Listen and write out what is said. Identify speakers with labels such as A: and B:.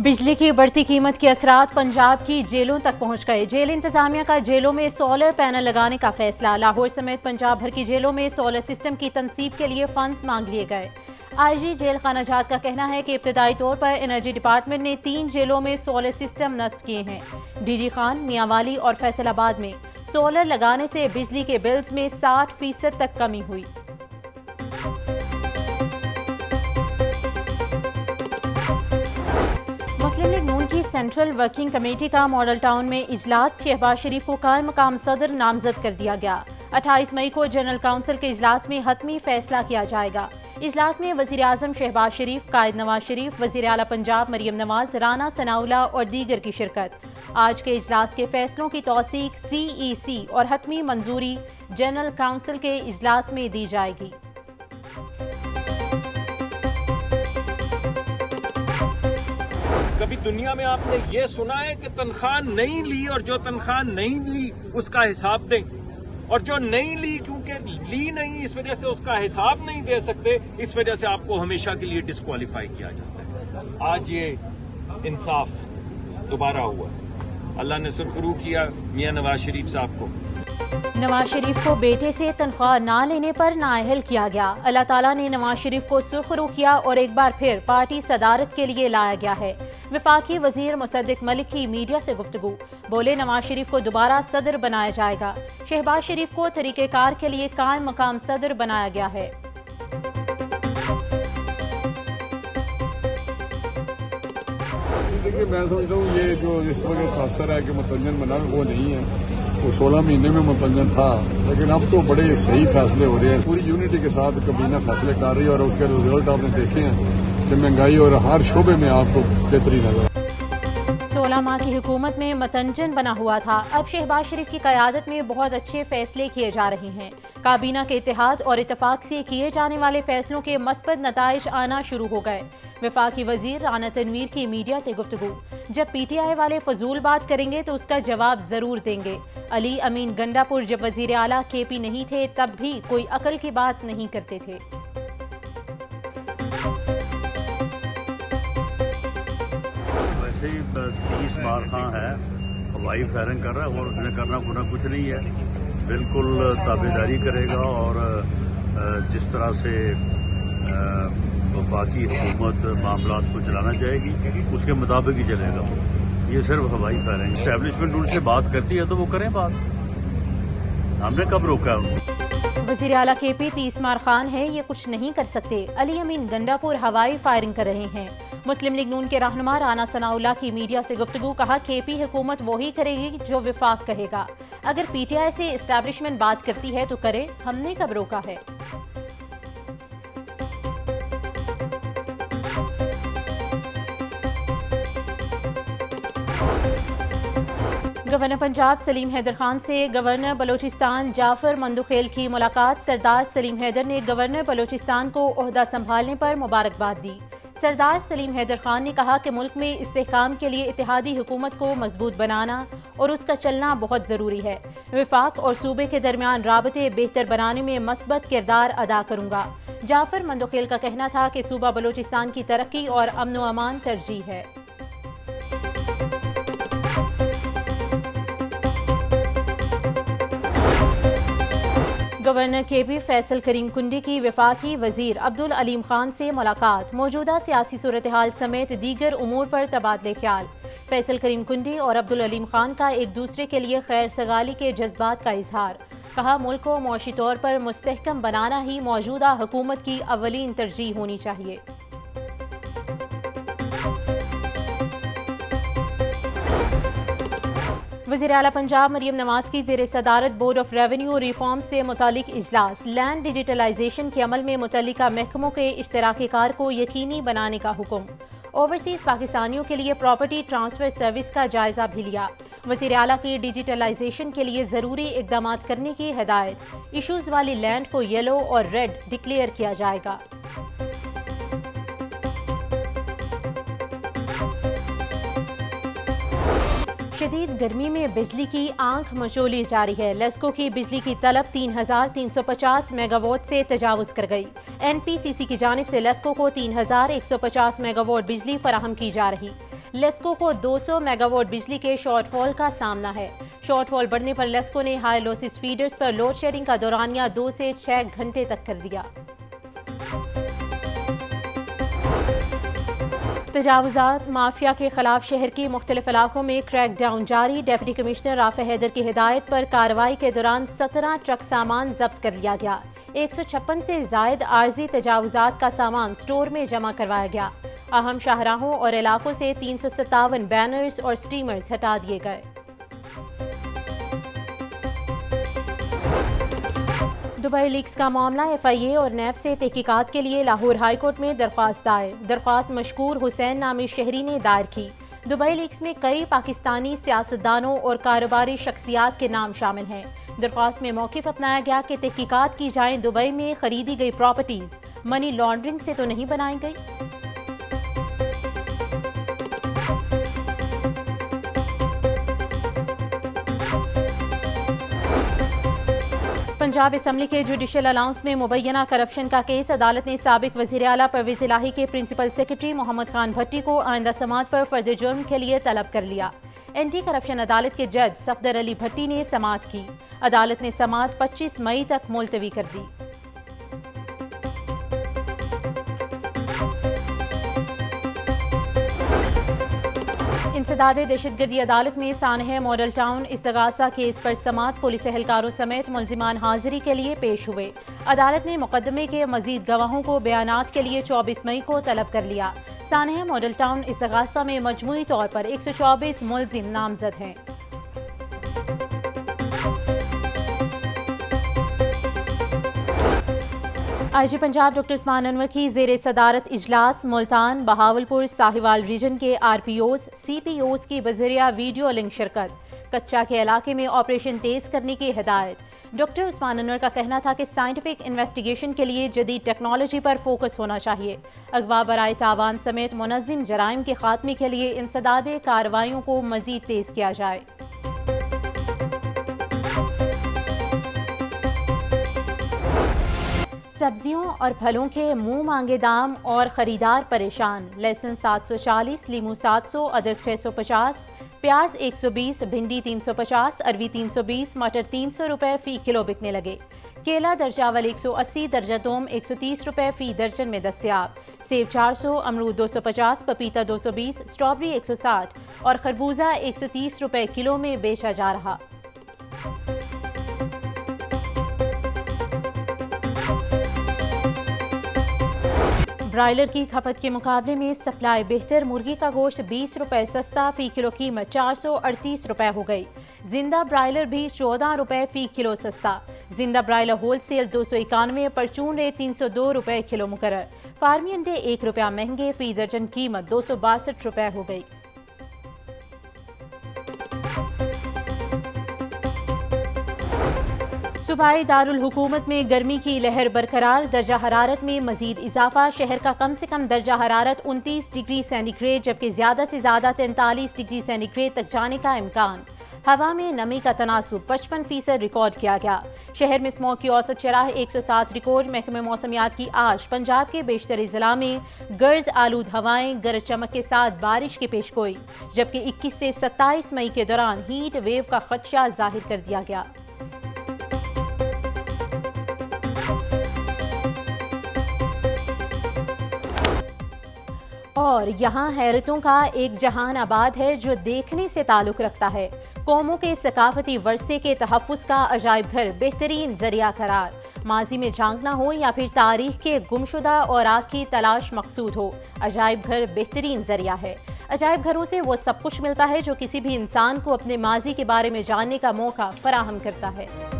A: बिजली की बढ़ती कीमत के असरात पंजाब की जेलों तक पहुंच गए। जेल इंतजामिया का जेलों में सोलर पैनल लगाने का फैसला। लाहौर समेत पंजाब भर की जेलों में सोलर सिस्टम की तनसीब के लिए फंड्स मांग लिए गए। आईजी जेल खानाजात का कहना है कि इब्तदाई तौर पर एनर्जी डिपार्टमेंट ने 3 जेलों में सोलर सिस्टम नस्ब किए हैं। डीजी खान, मियांवाली और फैसलाबाद में सोलर लगाने से बिजली के बिल्स में 60% तक कमी हुई। मुस्लिम लीग नून की सेंट्रल वर्किंग कमेटी का मॉडल टाउन में इजलास। शहबाज शरीफ को कायम मकाम सदर नामजद कर दिया गया। 28 मई को जनरल काउंसिल के इजलास में हतमी फैसला किया जाएगा। इजलास में वजीर आजम शहबाज शरीफ, कायद नवाज शरीफ, वजीर आला पंजाब मरियम नवाज, राना सनाउल्लाह और दीगर की शिरकत। आज के इजलास के फैसलों की तौसीक CEC और हतमी मंजूरी जनरल काउंसिल के इजलास में दी जाएगी।
B: कभी दुनिया में आपने ये सुना है कि तनख्वाह नहीं ली और जो तनख्वाह नहीं ली उसका हिसाब दें, और जो नहीं ली क्योंकि ली नहीं इस वजह से उसका हिसाब नहीं दे सकते, इस वजह से आपको हमेशा के लिए डिस्क्वालीफाई किया जाता है। आज ये इंसाफ दोबारा हुआ। अल्लाह ने सुरखरू किया मियां नवाज शरीफ साहब को।
A: नवाज शरीफ को बेटे से तनख्वाह ना लेने पर नाअहल किया गया। अल्लाह ताला ने नवाज शरीफ को सुरखरू किया और एक बार फिर पार्टी सदारत के लिए लाया गया है। वफाकी वजीर मुसद्दिक मलिक की मीडिया से गुफ्तगू। बोले, नवाज शरीफ को दोबारा सदर बनाया जाएगा। शहबाज शरीफ को तरीकेकार के लिए कायम मकाम सदर बनाया गया है।
C: देखिए, मैं समझता हूँ ये जो इस वक्त असर है कि मुतंजन बना वो नहीं है। वो 16 महीने में मुतंजन था, लेकिन अब तो बड़े सही फैसले हो रहे हैं। पूरी यूनिटी के साथ कबीना फैसले कर रही है और उसके रिजल्ट आपने देखे हैं कि महंगाई और हर शोबे में आपको बेहतरी नजर।
A: 16 माह की हुकूमत में मतंजन बना हुआ था। अब शहबाज शरीफ की क़यादत में बहुत अच्छे फैसले किए जा रहे हैं। काबीना के इत्तेहाद और इत्तफाक से किए जाने वाले फैसलों के मस्बत नताइज आना शुरू हो गए। वफाकी वजीर राना तनवीर की मीडिया से गुफ्तगू। जब PTI वाले फजूल बात करेंगे तो उसका जवाब जरूर देंगे। अली अमीन गंडापुर जब वजीर आला KP नहीं थे तब भी कोई अकल की बात नहीं करते थे।
D: वैसे ही 30 मार खां है, हवाई फायरिंग कर रहा है और उसने करना खुना कुछ नहीं है। बिल्कुल ताबेदारी करेगा और जिस तरह से वफाकी हुकूमत मामलात को चलाना चाहेगी उसके मुताबिक ही चलेगा। ये सिर्फ हवाई फायरिंग। एस्टैब्लिशमेंट उनसे बात करती है तो वो करें बात, हमने कब रोका है उनको।
A: वज़ीर आला KP 30 मार खान है, ये कुछ नहीं कर सकते। अली अमीन गंडापुर हवाई फायरिंग कर रहे हैं। मुस्लिम लीग नून के रहनुमा राना सनाउल्लाह की मीडिया से गुफ्तगू। कहा, KP हुकूमत वही करेगी जो विफाक कहेगा। अगर PTI से एस्टैब्लिशमेंट बात करती है तो करे, हमने कब रोका है। गवर्नर पंजाब सलीम हैदर खान से गवर्नर बलोचिस्तान जाफर मंदुखेल की मुलाकात। सरदार सलीम हैदर ने गवर्नर बलोचिस्तान को ओहदा संभालने पर मुबारकबाद दी। सरदार सलीम हैदर खान ने कहा कि मुल्क में इस्तेहकाम के लिए इत्तेहादी हुकूमत को मजबूत बनाना और उसका चलना बहुत ज़रूरी है। विफाक और सूबे के दरमियान राबते बेहतर बनाने में मस्बत किरदार अदा करूँगा। जाफर मंदुखेल का कहना था कि सूबा बलोचिस्तान की तरक्की और अमन व अमान तरजीह है। गवर्नर KP फैसल करीम कुंडी की वफाकी वजीर अब्दुल अलीम खान से मुलाकात। मौजूदा सियासी सूरत हाल समेत दीगर उमूर पर तबादले ख्याल। फैसल करीम कुंडी और अब्दुल अलीम खान का एक दूसरे के लिए खैर सगाली के जज्बात का इजहार। कहा, मुल्क को मुआशी तौर पर मुस्तहकम बनाना ही मौजूदा हुकूमत की अवलीन तरजीह होनी चाहिए। वज़ीर आला पंजाब मरियम नवाज की ज़ेर सदारत बोर्ड ऑफ रेवेन्यू रिफॉर्म से मुतालिक इजलास। लैंड डिजिटलाइजेशन के अमल में मुतल्लिका महकमों के इश्तराकी कार को यकीनी बनाने का हुक्म। ओवरसीज़ पाकिस्तानियों के लिए प्रॉपर्टी ट्रांसफ़र सर्विस का जायज़ा भी लिया। वज़ीर आला की डिजिटलाइजेशन के लिए ज़रूरी इक़दामात करने की हिदायत। इशूज़ वाली लैंड को येलो और रेड डिक्लेयर किया जाएगा। शदीद गर्मी में बिजली की आंख मचोली जारी है। लेस्को की बिजली की तलब 3,350 मेगावाट से तजावुज कर गई। NPCC की जानिब से लेस्को को 3,150 मेगावाट बिजली फराहम की जा रही। लेस्को को 200 मेगावाट बिजली के शॉर्टफॉल का सामना है। शॉर्टफॉल बढ़ने पर लेस्को ने हाई लॉसेस फीडर्स पर लोड शेडिंग का दौरानिया 2 से 6 घंटे तक कर दिया। तजावुजात माफिया के खिलाफ शहर के मुख्तलिफ इलाकों में क्रैक डाउन जारी। डिप्टी कमिश्नर राफे हैदर की हिदायत पर कार्रवाई के दौरान 17 ट्रक सामान जब्त कर लिया गया। 156 से जायद आर्जी तजावुजात का सामान स्टोर में जमा करवाया गया। अहम शाहराहों और इलाकों से 357 बैनर्स और स्टीमर्स हटा दिए गए। दुबई लीक्स का मामला FIA और नैब से तहकीकात के लिए लाहौर हाई कोर्ट में दरख्वास्त दायर। दरख्वास्त मशकूर हुसैन नामी शहरी ने दायर की। दुबई लीक्स में कई पाकिस्तानी सियासतदानों और कारोबारी शख्सियात के नाम शामिल हैं। दरख्वास्त में मौक़िफ़ अपनाया गया कि तहकीकात की जाए दुबई में खरीदी गई प्रॉपर्टीज मनी लॉन्ड्रिंग से तो नहीं बनाई गई। पंजाब असम्बली के जुडिशल अलाउंस में मुबैना करप्शन का केस। अदालत ने साबिक वज़ीर आला परवेज़ इलाही के प्रिंसिपल सेक्रेटरी मोहम्मद खान भट्टी को आइंदा समाअत पर फर्द जुर्म के लिए तलब कर लिया। एंटी करप्शन अदालत के जज सफदर अली भट्टी ने समाअत की। अदालत ने समाअत 25 मई तक मुलतवी कर दी। इंसदादे दहशतगर्दी अदालत में सानह मॉडल टाउन इस्तगासा केस पर समाअत पुलिस एहलकारों समेत मुल्जिमान हाजिरी के लिए पेश हुए। अदालत ने मुकदमे के मजीद गवाहों को बयानात के लिए 24 मई को तलब कर लिया। सानह मॉडल टाउन इस्तगासा में मजमूई तौर पर 124 मुल्जिम नामजद हैं। IG पंजाब डॉक्टर उस्मान अनवर की ज़ेरे सदारत इजलास मुल्तान, बहावलपुर, साहिवाल रीजन के RPOs, CPOs की बज़रिया वीडियो लिंक शिरकत। कच्चा के इलाके में ऑपरेशन तेज करने की हिदायत। डॉक्टर उस्मान अनवर का कहना था कि साइंटिफिक इन्वेस्टिगेशन के लिए जदीद टेक्नोलॉजी पर फोकस होना चाहिए। अगवा बराए तावान समेत मुनज़्ज़िम जराइम के खात्मे के लिए इंसदादे कार्रवाइयों को मजीद तेज किया जाए। सब्जियों और फलों के मुंह मांगे दाम और खरीदार परेशान। लहसुन 740, लीमू 700, अदरक 650, प्याज 120, भिंडी 350, अरवी 320, मटर 300 रुपए फी किलो बिकने लगे। केला दर्जा अवल 180, दर्जा दोम 130 रुपए फी दर्जन में दस्तयाब। सेब 400, अमरूद 250, पपीता 220, स्ट्रॉबेरी 160 और खरबूजा 130 रुपए किलो में बेचा जा रहा। ब्रायलर की खपत के मुकाबले में सप्लाई बेहतर। मुर्गी का गोश्त 20 रुपए सस्ता, फी किलो कीमत 438 रुपए हो गई। जिंदा ब्रायलर भी 14 रुपए फी किलो सस्ता। जिंदा ब्रायलर होलसेल 291, परचून रेट 302 रुपए किलो मुकर्रर। फार्मी अंडे 1 रुपया महंगे, फी दर्जन कीमत 262 रुपए हो गई। सूबाई दारुल हुकूमत में गर्मी की लहर बरकरार। दर्जा हरारत में मजीद इजाफा। शहर का कम से कम दर्जा हरारत 29 डिग्री सेंटीग्रेड जबकि ज्यादा से ज्यादा 43 डिग्री सेंटीग्रेड तक जाने का इम्कान। हवा में नमी का तनासुब 55% रिकॉर्ड किया गया। शहर में स्मॉग की औसत शरह 107 रिकॉर्ड। महकमे मौसमियात की आज पंजाब के बेशतरी जिला में गर्द आलूद हवाएं, गरज चमक के साथ बारिश की पेशगोई, जबकि 21 से 27 मई के दौरान हीट वेव का खदशा जाहिर कर दिया गया। और यहाँ हैरतों का एक जहान आबाद है जो देखने से ताल्लुक़ रखता है। कौमों के सकाफती वर्से के तहफ़्फ़ुज़ का अजायब घर बेहतरीन ज़रिया करार। माजी में झांकना हो या फिर तारीख के गुमशुदा और आग की तलाश मकसूद हो, अजायब घर बेहतरीन ज़रिया है। अजायब घरों से वो सब कुछ मिलता है जो किसी भी इंसान को अपने माजी के बारे में जानने का मौका फराहम करता है।